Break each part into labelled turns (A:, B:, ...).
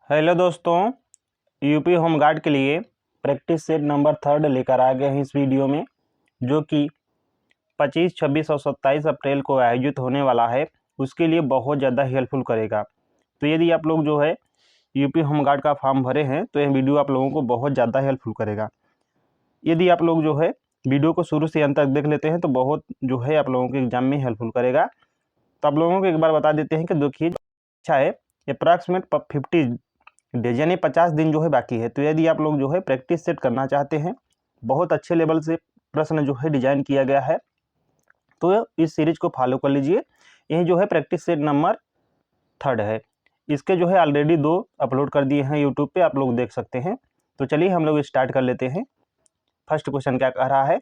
A: Hello दोस्तों, UP home guard के लिए प्रैक्टिस सेट नंबर 3 लेकर आ गए हैं इस वीडियो में, जो कि 25, 26 और 27 अप्रैल को आयोजित होने वाला है। उसके लिए बहुत ज़्यादा हेल्पफुल करेगा। तो यदि आप लोग जो है यूपी होमगार्ड का फॉर्म भरे हैं तो यह वीडियो आप लोगों को बहुत ज़्यादा हेल्पफुल करेगा। यदि आप लोग जो है वीडियो को शुरू से अंत तक देख लेते हैं तो बहुत जो है आप लोगों के एग्जाम में हेल्पफुल करेगा। तो आप लोगों को एक बार बता देते हैं कि देखिए, अच्छा है, अप्रॉक्सीमेट 50 डेज यानी 50 दिन जो है बाकी है। तो यदि आप लोग जो है प्रैक्टिस सेट करना चाहते हैं, बहुत अच्छे लेवल से प्रश्न जो है डिजाइन किया गया है, तो इस सीरीज को फॉलो कर लीजिए। यही जो है प्रैक्टिस सेट नंबर 3 है। इसके जो है ऑलरेडी 2 अपलोड कर दिए हैं यूट्यूब पे, आप लोग देख सकते हैं। तो चलिए हम लोग स्टार्ट कर लेते हैं। फर्स्ट क्वेश्चन क्या कह रहा है,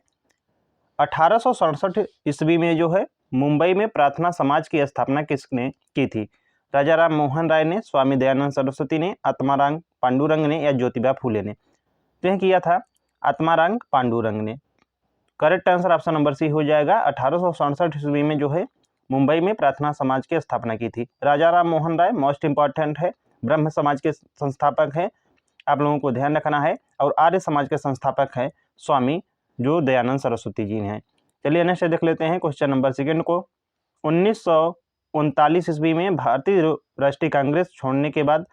A: 1867 ईस्वी में जो है मुंबई में प्रार्थना समाज की स्थापना किसने की थी? राजा राम मोहन राय ने, स्वामी दयानंद सरस्वती ने, आत्माराम पांडुरंग ने या ज्योतिबा फूले ने? तो यह किया था आत्माराम पांडुरंग ने। Correct answer option number C हो जाएगा। 1867 ईस्वी में जो है मुंबई में प्रार्थना समाज की स्थापना की थी। राजा राम मोहन राय मोस्ट इंपॉर्टेंट है, ब्रह्म समाज के संस्थापक हैं, आप लोगों को ध्यान रखना है। और आर्य समाज के संस्थापक हैं स्वामी जो दयानंद सरस्वती जी हैं। चलिए नेक्स्ट देख लेते हैं क्वेश्चन नंबर सेकंड को। 1939 ईस्वी में भारतीय राष्ट्रीय कांग्रेस छोड़ने के बाद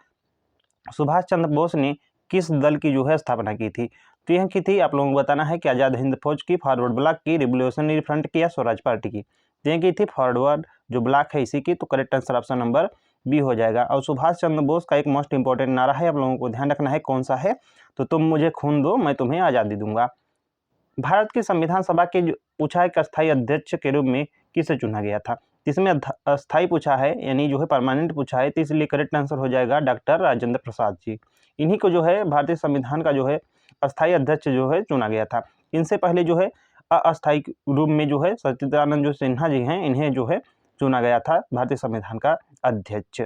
A: सुभाष चंद्र बोस ने किस दल की जो है स्थापना की थी? तो यह की थी, आप लोगों को बताना है कि आज़ाद हिंद फौज की, फॉरवर्ड ब्लॉक की, रिवोल्यूशनरी फ्रंट की या स्वराज पार्टी की? तो यह की थी फॉरवर्ड जो ब्लॉक है इसी की। तो correct answer option number B हो जाएगा। और सुभाष चंद्र बोस का एक मोस्ट इंपॉर्टेंट नारा है, आप लोगों को ध्यान रखना है कौन सा है, तो तुम मुझे खून दो मैं तुम्हें आज़ादी दूंगा। भारत की संविधान सभा के जो पूछा है कि अस्थायी अध्यक्ष के रूप में किसे चुना गया था? इसमें अस्थायी पूछा है यानी जो है परमानेंट पूछा है, तो इसलिए करेक्ट आंसर हो जाएगा डॉक्टर राजेंद्र प्रसाद जी। इन्हीं को जो है भारतीय संविधान का जो है अस्थायी अध्यक्ष जो है चुना गया था। इनसे पहले जो है अस्थायी रूप में जो है सच्चिदानंद जो सिन्हा जी हैं, इन्हें जो है चुना गया था भारतीय संविधान का अध्यक्ष।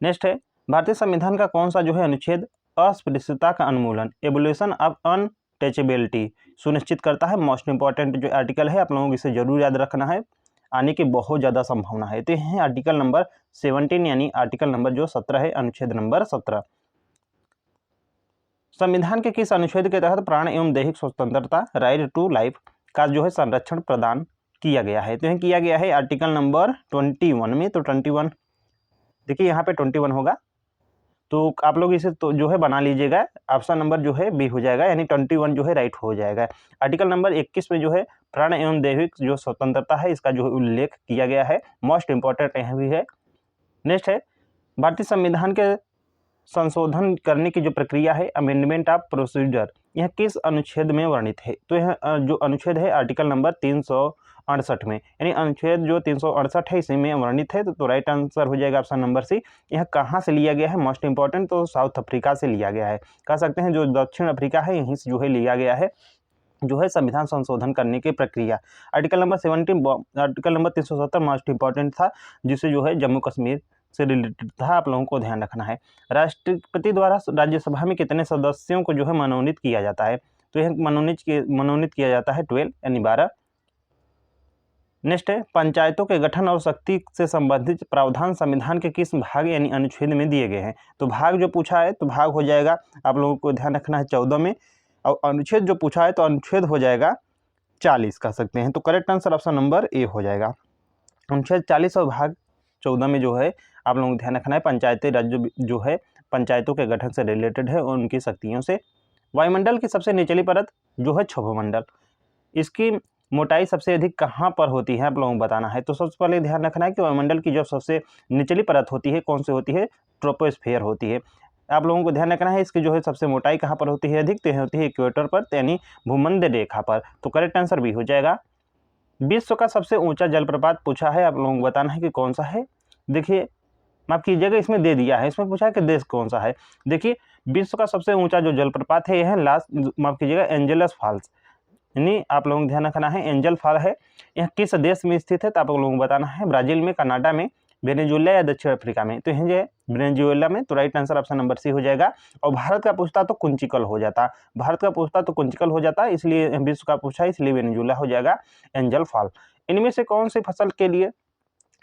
A: नेक्स्ट है, भारतीय संविधान का कौन सा जो है अनुच्छेद अस्पृश्यता का उन्मूलन, एबोल्यूशन ऑफ अनटचेबिलिटी सुनिश्चित करता है? मोस्ट इंपॉर्टेंट जो आर्टिकल है, आप लोगों को इसे जरूर याद रखना है, आने की बहुत ज़्यादा संभावना है। तो यह है आर्टिकल नंबर 17 यानी आर्टिकल नंबर जो 17 है, अनुच्छेद नंबर 17। संविधान के किस अनुच्छेद के तहत प्राण एवं दैहिक स्वतंत्रता, राइट टू लाइफ का जो है संरक्षण प्रदान किया गया है? तो यह किया गया है आर्टिकल नंबर 21 में। तो 21 देखिए यहाँ पे 21 होगा, तो आप लोग इसे तो जो है बना लीजिएगा, ऑप्शन नंबर जो है बी हो जाएगा, यानी 21 जो है राइट हो जाएगा। आर्टिकल नंबर 21 में जो है प्राण एवं दैहिक जो स्वतंत्रता है इसका जो उल्लेख किया गया है, मोस्ट इंपॉर्टेंट यह भी है। नेक्स्ट है, भारतीय संविधान के संशोधन करने की जो प्रक्रिया है, अमेंडमेंट ऑफ प्रोसीजर, यह किस अनुच्छेद में वर्णित है? तो यह जो अनुच्छेद है आर्टिकल नंबर 368 में, यानी अनुच्छेद जो 368 है इसी में वर्णित है। तो राइट आंसर हो जाएगा ऑप्शन नंबर सी। यह कहाँ से लिया गया है? मोस्ट इंपॉर्टेंट, तो साउथ अफ्रीका से लिया गया है, कह सकते हैं जो दक्षिण अफ्रीका है यहीं से जो है लिया गया है जो है संविधान संशोधन करने की प्रक्रिया। Article number 17 article number 370 most important था, जिसे जो है जम्मू कश्मीर से रिलेटेड था, आप लोगों को ध्यान रखना है। राष्ट्रपति द्वारा राज्यसभा में कितने सदस्यों को जो है मनोनीत किया जाता है? तो यह मनोनीत किया जाता है 12 यानी 12। नेक्स्ट है, पंचायतों के गठन और शक्ति से संबंधित प्रावधान संविधान के किस भाग यानी अनुच्छेद में दिए गए हैं? तो भाग जो पूछा है तो भाग हो जाएगा, आप लोगों को ध्यान रखना है 14 में, और अनुच्छेद जो पूछा है तो अनुच्छेद हो जाएगा 40 कह सकते हैं। तो correct answer option number A हो जाएगा। अनुच्छेद 40 और भाग 14 में जो है आप लोगों को ध्यान रखना है पंचायती राज्य जो है पंचायतों के गठन से रिलेटेड है और उनकी शक्तियों से। वायुमंडल की सबसे निचली परत जो है क्षोभमंडल, इसकी मोटाई सबसे अधिक कहाँ पर होती है, आप लोगों को बताना है। तो सबसे पहले ध्यान रखना है कि वायुमंडल की जो सबसे निचली परत होती है कौन सी होती है? ट्रोपोस्फेयर होती है। आप लोगों को ध्यान रखना है इसकी जो है सबसे मोटाई कहाँ पर होती है अधिक? तो होती है इक्वेटर पर, यानी भूमध्य रेखा पर। तो करेक्ट आंसर भी हो जाएगा। विश्व का सबसे ऊंचा जलप्रपात पूछा है, आप लोगों को बताना है कि कौन सा है। देखिए, माफ कीजिएगा, इसमें दे दिया है, इसमें पूछा है कि देश कौन सा है। देखिए, विश्व का सबसे ऊंचा जो जलप्रपात है यह है माफ कीजिएगा एंजलस फॉल्स, यानी आप लोगों को ध्यान रखना है एंजल फॉल है। यह किस देश में स्थित है? तो आप लोगों को बताना है ब्राजील में, कनाडा में, वेनेजुएला या दक्षिण अफ्रीका में? तो यह जो है वेनेजुएला में। तो right answer option number C हो जाएगा। और भारत का पूछता तो कुंचिकल हो जाता, भारत का पूछता तो कुंचिकल हो जाता, इसलिए विश्व का पूछा इसलिए वेनेजुएला हो जाएगा एंजल फॉल। इनमें से कौन सी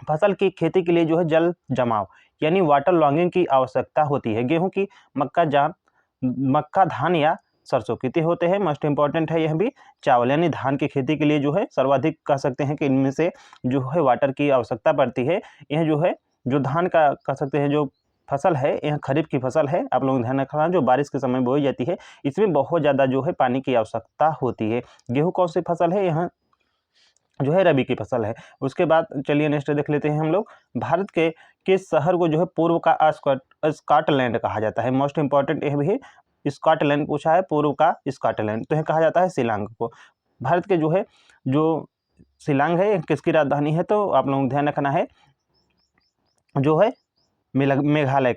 A: फसल की खेती के लिए जो है जल जमाव यानी वाटर लॉगिंग की आवश्यकता होती है। गेहूं की, मक्का, धान या सरसों कितने होते हैं। मोस्ट इंपॉर्टेंट है यह भी, चावल यानी धान की खेती के लिए जो है सर्वाधिक कह सकते हैं कि इनमें से जो है वाटर की आवश्यकता पड़ती है। यह जो है जो धान का कह सकते हैं जो फसल है, यह खरीफ की फसल है, आप लोगों को ध्यान रखना, जो बारिश के समय बोई जाती है, इसमें बहुत ज़्यादा जो है पानी की आवश्यकता होती है। गेहूँ कौन सी फसल है, यहाँ जो है रबी की फसल है। उसके बाद चलिए नेक्स्ट देख लेते हैं हम लोग, भारत के किस शहर को जो है पूर्व का स्कॉटलैंड कहा जाता है। मोस्ट इंपॉर्टेंट यह भी है, स्कॉटलैंड पूछा है, पूर्व का स्कॉटलैंड, तो यह कहा जाता है शिलांग को। भारत के जो है जो शिलांग है किसकी राजधानी है, तो आप लोगों को ध्यान रखना है जो है मेघालय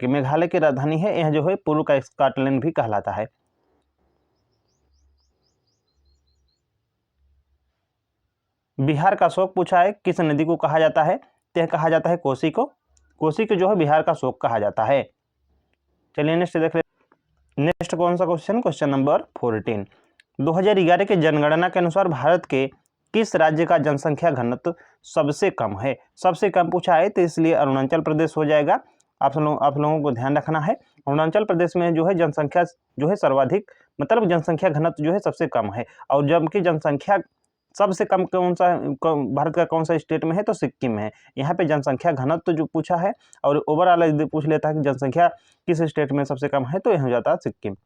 A: की राजधानी है। यह जो है पूर्व का स्कॉटलैंड भी कहलाता है। बिहार का शोक पूछा है, किस नदी को कहा जाता है, तो यह कहा जाता है कोसी को। कोसी को जो है बिहार का शोक कहा जाता है। चलिए नेक्स्ट देख लेते। नेक्स्ट कौन सा क्वेश्चन, क्वेश्चन नंबर 14। 2011 के जनगणना के अनुसार भारत के किस राज्य का जनसंख्या घनत्व सबसे कम है। सबसे कम पूछा है तो इसलिए अरुणाचल प्रदेश हो जाएगा। आप लोगों को ध्यान रखना है, अरुणाचल प्रदेश में जो है जनसंख्या जो है सर्वाधिक, मतलब जनसंख्या घनत्व जो है सबसे कम है। और जबकि जनसंख्या सबसे कम भारत का कौन सा स्टेट में है, तो सिक्किम में है। यहाँ पे जनसंख्या घनत्व जो पूछा है, और ओवरऑल यदि पूछ लेता है कि जनसंख्या किस स्टेट में सबसे कम है, तो यह हो जाता है सिक्किम।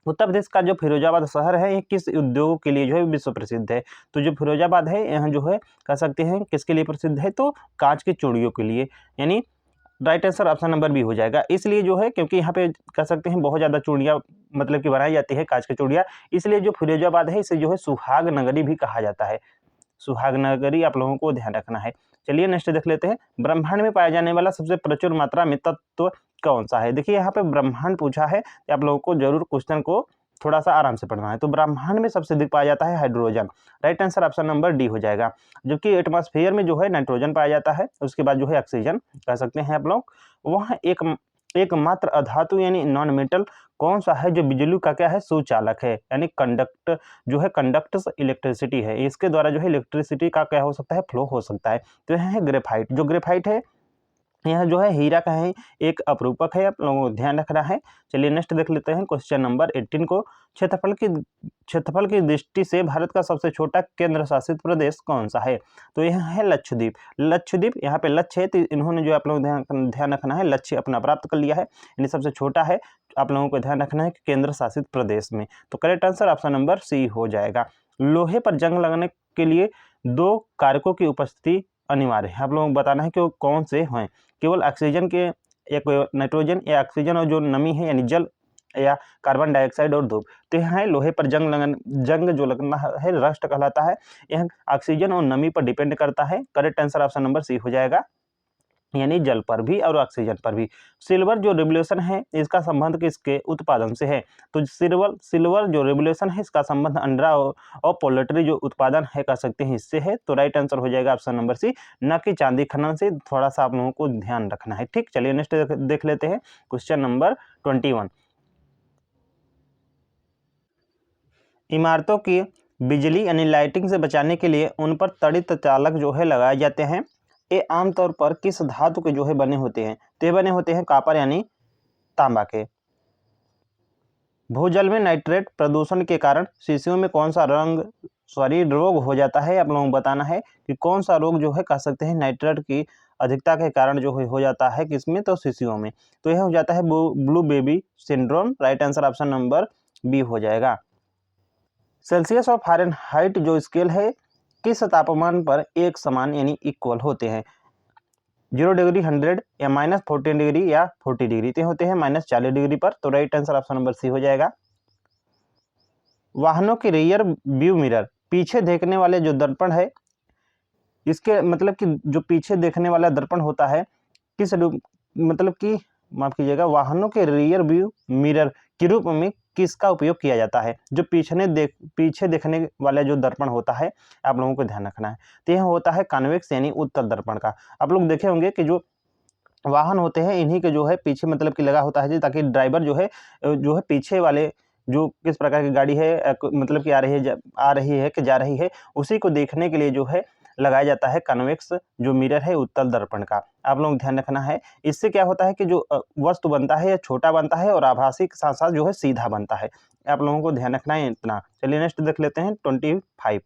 A: उत्तर प्रदेश का जो फिरोजाबाद शहर है, ये किस उद्योग के लिए जो है विश्व प्रसिद्ध है। तो जो फिरोजाबाद है, यहाँ जो है कह सकते हैं किसके लिए प्रसिद्ध है, तो कांच की चूड़ियों के लिए, यानी right answer option number B हो जाएगा। इसलिए जो है क्योंकि यहाँ पे कह सकते हैं बहुत ज़्यादा चूड़ियाँ मतलब कि बनाई जाती है, कांच की चूड़ियाँ, इसलिए जो फिरोजाबाद है इसे जो है सुहाग नगरी भी कहा जाता है। सुहाग नगरी आप लोगों को ध्यान रखना है। चलिए नेक्स्ट देख लेते हैं, ब्रह्मांड में पाया जाने वाला सबसे प्रचुर मात्रा में तत्व कौन सा है। देखिए यहाँ पे ब्रह्मांड पूछा है, आप लोगों को जरूर क्वेश्चन को थोड़ा सा आराम से पढ़ना है। तो ब्रह्मांड में सबसे अधिक पाया जाता है hydrogen, right answer option number D हो जाएगा। जबकि एटमॉस्फेयर में जो है नाइट्रोजन पाया जाता है, उसके बाद जो है ऑक्सीजन कह सकते हैं आप लोग। वहाँ एकमात्र अधातु यानी नॉन मेटल कौन सा है जो बिजली का क्या है, सुचालक है, यानी कंडक्ट्स इलेक्ट्रिसिटी है। इसके द्वारा जो है इलेक्ट्रिसिटी का क्या हो सकता है, फ्लो हो सकता है। तो यह है ग्रेफाइट। जो ग्रेफाइट है यह जो है हीरा का है, एक अपरूपक है, आप लोगों को ध्यान रखना है। चलिए नेक्स्ट देख लेते हैं क्वेश्चन नंबर 18 को, क्षेत्रफल की दृष्टि से भारत का सबसे छोटा केंद्र शासित प्रदेश कौन सा है। तो यह है लक्षद्वीप। लक्षद्वीप यहाँ पे लक्ष्य है, तो इन्होंने जो आप लोग ध्यान रखना है, लक्ष्य अपना प्राप्त कर लिया है, यानी सबसे छोटा है। आप लोगों को ध्यान रखना है कि केंद्र शासित प्रदेश में, तो correct answer option number C हो जाएगा। लोहे पर जंग लगने के लिए 2 कारकों की उपस्थिति अनिवार्य है, आप लोगों को बताना है कि वो कौन से हैं। केवल ऑक्सीजन के, एक नाइट्रोजन या ऑक्सीजन, और जो नमी है यानी जल या कार्बन डाइऑक्साइड और धूप। तो यह है लोहे पर जंग जो लगना है, रस्ट कहलाता है। यह ऑक्सीजन और नमी पर डिपेंड करता है। Correct answer option number C हो जाएगा, यानी जल पर भी और ऑक्सीजन पर भी। सिल्वर जो रिवोल्यूशन है, इसका संबंध किसके उत्पादन से है। तो सिल्वर जो रिवोल्यूशन है, इसका संबंध अंडा और पोल्ट्री जो उत्पादन है कह सकते हैं इससे है। तो राइट आंसर हो जाएगा ऑप्शन नंबर सी, न कि चांदी खनन से। थोड़ा सा आप लोगों को ध्यान रखना है, ठीक। चलिए नेक्स्ट देख लेते हैं क्वेश्चन नंबर 21। इमारतों की बिजली यानी लाइटिंग से बचाने के लिए उन पर तड़ित चालक जो है लगाए जाते हैं। ये आमतौर पर किस धातु के जो है बने होते हैं, तो ये बने होते हैं कॉपर यानी तांबा के। भूजल में नाइट्रेट प्रदूषण के कारण शिशुओं में कौन सा रोग हो जाता है, आप लोगों को बताना है कि कौन सा रोग जो है कह सकते हैं नाइट्रेट की अधिकता के कारण जो हो जाता है किसमें, तो शिशुओं में। तो यह हो जाता है blue baby syndrome. Right answer option number B हो जाएगा। सेल्सियस और फ़ारेनहाइट जो स्केल है, किस तापमान पर एक समान यानी इक्वल होते हैं। 0 डिग्री, 100 या -14 डिग्री या 40 डिग्री, तो होते हैं -40 डिग्री पर। तो right answer option number C हो जाएगा। वाहनों के रियर व्यू मिरर, पीछे देखने वाले जो दर्पण है, इसके मतलब कि जो पीछे देखने वाला दर्पण होता है किस रूप, मतलब कि माफ कीजिएगा, वाहनों के रियर व्यू मिरर के रूप में किसका उपयोग किया जाता है। जो पीछे देखने वाला जो दर्पण होता है, आप लोगों को ध्यान रखना है, तो यह होता है कॉन्वेक्स यानी उत्तल दर्पण का। आप लोग देखे होंगे कि जो वाहन होते हैं इन्हीं के जो है पीछे मतलब कि लगा होता है, ताकि ड्राइवर जो है पीछे वाले जो किस प्रकार की गाड़ी है मतलब कि आ रही है कि जा रही है, उसी को देखने के लिए जो है लगाया जाता है कन्वेक्स जो मिरर है उत्तल दर्पण का। आप लोग ध्यान रखना है। इससे क्या होता है कि जो वस्तु बनता है या छोटा बनता है और आभासी के साथ साथ जो है सीधा बनता है। आप लोगों को ध्यान रखना है इतना। चलिए नेक्स्ट देख लेते हैं 25।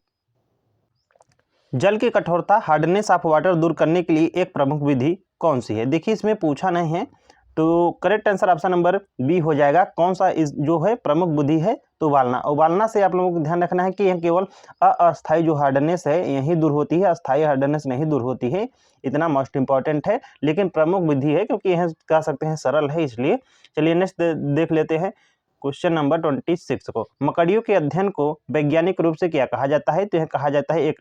A: जल की कठोरता हार्डनेस ऑफ वाटर दूर करने के लिए एक प्रमुख विधि कौन सी है? देखिए इसमें पूछा नहीं है, तो correct answer option number B हो जाएगा। कौन सा इस जो है प्रमुख विधि है? तो उबालना। उबालना से आप लोगों को ध्यान रखना है कि यह केवल अस्थायी जो हार्डनेस है यही दूर होती है, अस्थायी हार्डनेस नहीं दूर होती है। इतना मोस्ट इंपॉर्टेंट है, लेकिन प्रमुख विधि है क्योंकि यह कह सकते हैं सरल है इसलिए। चलिए नेक्स्ट देख लेते हैं क्वेश्चन नंबर 26 को। मकड़ियों के अध्ययन को वैज्ञानिक रूप से क्या कहा जाता है? तो यह कहा जाता है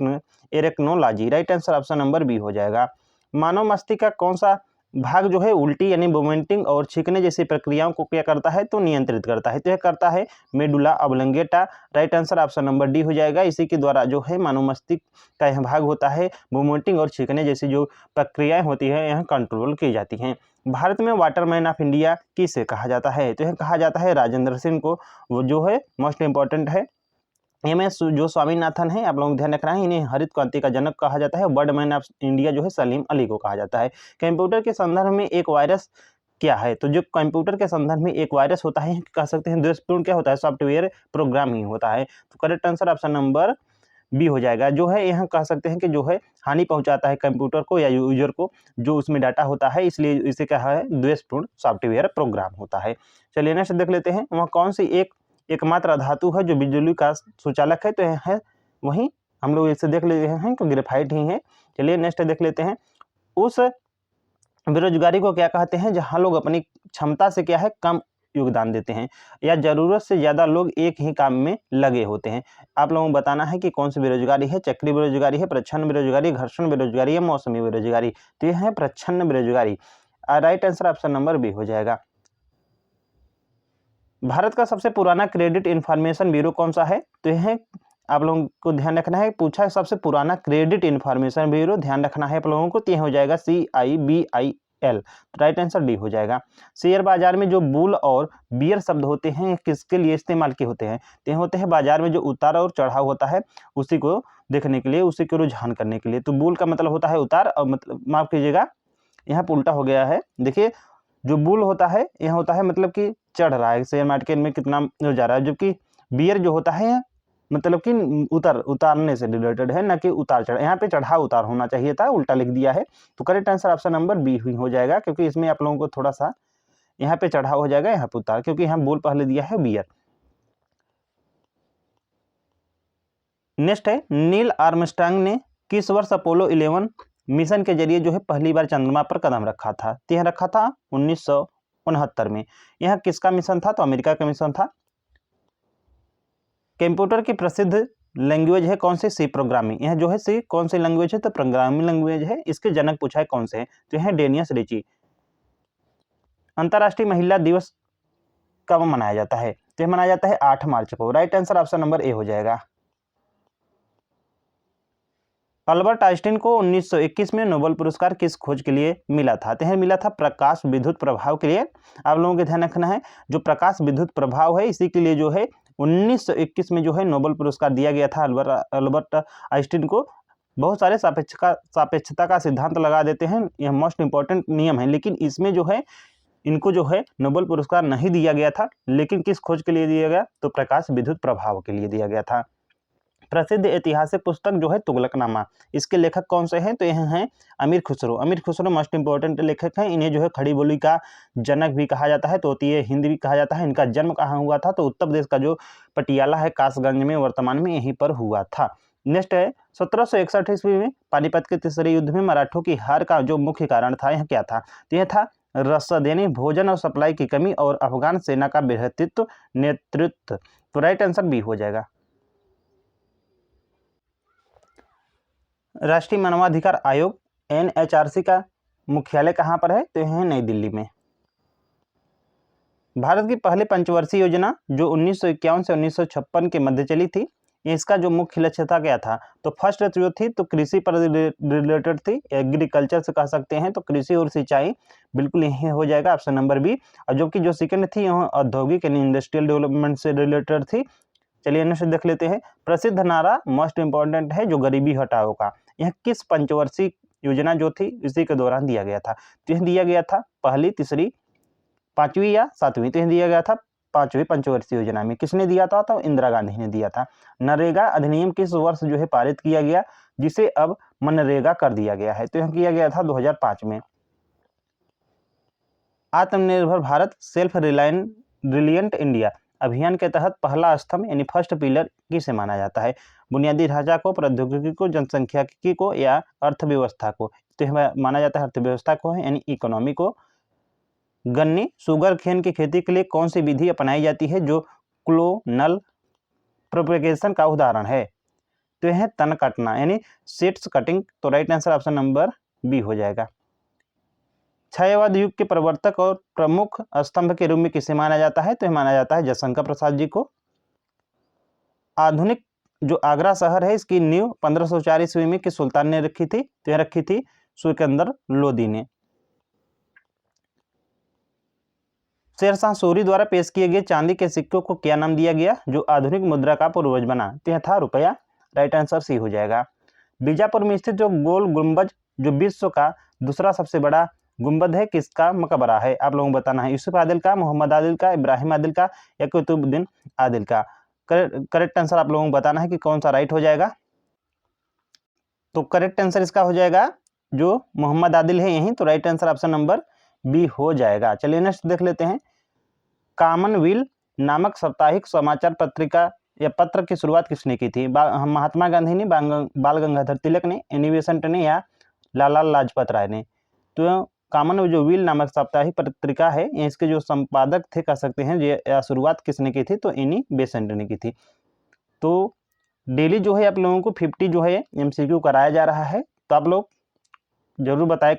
A: arachnology. Right answer option number B हो जाएगा। मानव मस्तिष्क का कौन सा भाग जो है उल्टी यानी वोमिटिंग और छींकने जैसी प्रक्रियाओं को क्या करता है? तो नियंत्रित करता है। तो यह करता है medulla oblongata. Right answer option number D हो जाएगा। इसी के द्वारा जो है मानव मस्तिष्क का यह भाग होता है, वोमिटिंग और छींकने जैसी जो प्रक्रियाएं होती हैं यह कंट्रोल की जाती हैं। भारत में वाटरमैन ऑफ इंडिया किसे कहा जाता है? तो यह कहा जाता है राजेंद्र सिंह को। वो जो है मोस्ट इंपॉर्टेंट है। जो स्वामीनाथन है, आप लोग ध्यान रखना है, इन्हें हरित क्रांति का जनक कहा जाता है। बर्डमैन ऑफ इंडिया जो है सलीम अली को कहा जाता है। कंप्यूटर के संदर्भ में एक वायरस क्या है? तो जो कंप्यूटर के संदर्भ में एक वायरस होता है कह सकते हैं दोषपूर्ण क्या होता है? सॉफ्टवेयर प्रोग्राम ही होता है। तो correct answer option number B हो जाएगा। जो है यहाँ कह सकते हैं कि जो है हानि पहुंचाता है कंप्यूटर को या यूजर को जो उसमें डाटा होता है, इसलिए इसे क्या है? द्वेषपूर्ण सॉफ्टवेयर प्रोग्राम होता है। चलिए नेक्स्ट देख लेते हैं, वह कौन सी एकमात्र धातु है जो बिजली का सुचालक है? तो यह है वही हम लोग इसे देख लेते हैं तो ग्रेफाइट ही है। चलिए नेक्स्ट देख लेते हैं, उस बेरोजगारी को क्या कहते हैं जहां लोग अपनी क्षमता से क्या है कम योगदान देते हैं या जरूरत से ज्यादा लोग एक ही काम में लगे होते हैं? आप लोगों को बताना है कि कौन सी बेरोजगारी है। चक्रीय बेरोजगारी है, प्रच्छन्न बेरोजगारी, घर्षण बेरोजगारी या मौसमी बेरोजगारी? तो यह है प्रच्छन्न बेरोजगारी। Right answer option number B हो जाएगा। भारत का सबसे पुराना क्रेडिट इंफॉर्मेशन ब्यूरो कौन सा है? तो यह आप लोगों को ध्यान रखना है, पूछा है सबसे पुराना क्रेडिट इंफॉर्मेशन ब्यूरो, ध्यान रखना है आप लोगों को। तो यह हो जाएगा CIBIL। राइट आंसर डी हो जाएगा। शेयर बाजार में जो बुल और बियर शब्द होते हैं किसके लिए इस्तेमाल के होते हैं? तो यह होते हैं बाजार में जो उतार और चढ़ाव होता है उसी को देखने के लिए, उसी को रुझान करने के लिए। तो बुल का मतलब होता है उतार, और मतलब माफ कीजिएगा यहाँ पर उल्टा हो गया है। देखिए जो बुल होता है यह होता है मतलब कि चढ़ रहा है, शेयर मार्केट में कितना जा रहा है, जबकि बियर जो होता है मतलब कि उतारने से रिलेटेड है, ना कि उतार चढ़। यहाँ पे चढ़ाव उतार होना चाहिए था, उल्टा लिख दिया है। तो correct answer option number B ही हो जाएगा, क्योंकि इसमें आप लोगों को थोड़ा सा यहाँ पे चढ़ाव हो जाएगा, यहाँ पे उतार, क्योंकि यहाँ बुल पहले दिया है बियर। नेक्स्ट है, नील आर्मस्ट्रांग ने किस वर्ष अपोलो 11 मिशन के जरिए जो है पहली बार चंद्रमा पर कदम रखा था? तो यह रखा था 1969 में। यह किसका मिशन था? तो अमेरिका का मिशन था। कंप्यूटर की प्रसिद्ध लैंग्वेज है कौन सी? सी प्रोग्रामिंग। यह जो है सी कौन सी लैंग्वेज है? तो प्रोग्रामिंग लैंग्वेज है। इसके जनक पूछा है कौन से हैं? तो यह डेनियस रिची। अंतर्राष्ट्रीय महिला दिवस कब मनाया जाता है? तो यह मनाया जाता है 8 मार्च को। Right answer option number A हो जाएगा। अल्बर्ट आइंस्टीन को 1921 में नोबेल पुरस्कार किस खोज के लिए मिला था? तो यह मिला था प्रकाश विद्युत प्रभाव के लिए। आप लोगों को ध्यान रखना है, जो प्रकाश विद्युत प्रभाव है इसी के लिए जो है 1921 में जो है नोबेल पुरस्कार दिया गया था अल्बर्ट आइंस्टीन को। बहुत सारे सापेक्षता का सिद्धांत लगा देते हैं, यह मोस्ट इंपॉर्टेंट नियम है, लेकिन इसमें जो है इनको जो है नोबेल पुरस्कार नहीं दिया गया था। लेकिन किस खोज के लिए दिया गया? तो प्रकाश विद्युत प्रभाव के लिए दिया गया था। प्रसिद्ध ऐतिहासिक पुस्तक जो है तुगलकनामा, इसके लेखक कौन से हैं? तो यह हैं अमीर खुसरो। अमीर खुसरो मोस्ट इंपॉर्टेंट लेखक हैं। इन्हें जो है खड़ी बोली का जनक भी कहा जाता है, तोतीय हिंद भी कहा जाता है। इनका जन्म कहाँ हुआ था? तो उत्तर प्रदेश का जो पटियाला है कासगंज में, वर्तमान में यहीं पर हुआ था। नेक्स्ट है, 1761 ईस्वी में पानीपत के तीसरे युद्ध में मराठों की हार का जो मुख्य कारण था यह क्या था? तो यह था रसद यानी भोजन और सप्लाई की कमी और अफगान सेना का बेहतरीन नेतृत्व। तो राइट आंसर बी हो जाएगा। राष्ट्रीय मानवाधिकार आयोग NHRC का मुख्यालय कहाँ पर है? तो यह है नई दिल्ली में। भारत की पहले पंचवर्षीय योजना जो 1951 से 1956 के मध्य चली थी, इसका जो मुख्य लक्ष्य था क्या था? तो फर्स्ट जो थी तो कृषि पर रिलेटेड थी, एग्रीकल्चर से कह सकते हैं, तो कृषि और सिंचाई बिल्कुल यही हो जाएगा ऑप्शन नंबर बी। और जो कि जो सेकंड थी वह औद्योगिक यानी इंडस्ट्रियल डेवलपमेंट से रिलेटेड थी। चलिए इन्हें देख लेते हैं। प्रसिद्ध नारा मोस्ट इंपॉर्टेंट है जो गरीबी हटाओ का, यह किस पंचवर्षीय योजना जो थी इसी के दौरान दिया गया था। तो यह दिया गया था पहली, तीसरी, पांचवी या सातवीं, तो यह दिया गया था पांचवी पंचवर्षीय योजना में। किसने दिया था? तो इंदिरा गांधी ने दिया था। नरेगा अधिनियम किस वर्ष जो है पारित किया गया, जिसे अब मनरेगा कर दिया गया है? तो यह किया गया था 2005 में। आत्मनिर्भर भारत सेल्फ रिलायंट इंडिया अभियान के तहत पहला स्तंभ यानी फर्स्ट पिलर किसे माना जाता है? बुनियादी ढांचा को, प्रौद्योगिकी को, जनसंख्यिकी को या अर्थव्यवस्था को? तो यह माना जाता है अर्थव्यवस्था को है, यानी इकोनॉमी को। गन्ने शुगर केन की खेती के लिए कौन सी विधि अपनाई जाती है जो क्लोनल प्रोपेगेशन का उदाहरण है? तो यह तन काटना यानी सीड्स कटिंग। तो right answer option number B हो जाएगा। छायावाद युग के प्रवर्तक और प्रमुख स्तंभ के रूप में किसे माना जाता है? तो यह माना जाता है जयशंकर प्रसाद जी को। आधुनिक जो आगरा शहर है इसकी नींव 1504 ईस्वी में किस सुल्तान ने रखी थी? तो यह रखी थी सिकंदर लोदी ने। शेरशाह सूरी द्वारा पेश किए गए चांदी के सिक्कों को क्या नाम दिया गया जो आधुनिक मुद्रा का पूर्वज बना? तो यह था रुपया। राइट आंसर सी हो जाएगा। बीजापुर में स्थित जो गोल गुंबज जो विश्व का दूसरा सबसे बड़ा गुंबद है, किसका मकबरा है? आप लोगों को बताना है। यूसुफ आदिल का, मोहम्मद आदिल का, इब्राहिम आदिल का या कुतुबुद्दीन आदिल का? करेक्ट आंसर आप लोगों को बताना है कि कौन सा राइट हो जाएगा। तो करेक्ट आंसर इसका हो जाएगा जो मोहम्मद आदिल है यही। तो right answer option number B हो जाएगा। चलिए नेक्स्ट देख लेते हैं। कॉमनवेल्थ नामक साप्ताहिक समाचार पत्रिका या पत्र की शुरुआत किसने की थी? महात्मा गांधी ने, बाल गंगाधर तिलक ने, एनी बेसेंट ने या लाला लाजपत राय ने? तो कॉमनवेल्थ नामक साप्ताहिक पत्रिका है, इसके जो संपादक थे कह सकते हैं, ये शुरुआत किसने की थी? तो एनी बेसेंट ने की थी। तो डेली जो है आप लोगों को 50 जो है MCQ कराया जा रहा है। तो आप लोग जरूर बताएं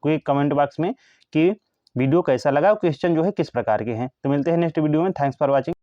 A: कोई कमेंट बॉक्स में कि वीडियो कैसा लगा और क्वेश्चन जो है किस प्रकार के हैं। तो मिलते हैं नेक्स्ट वीडियो में। Thanks for watching.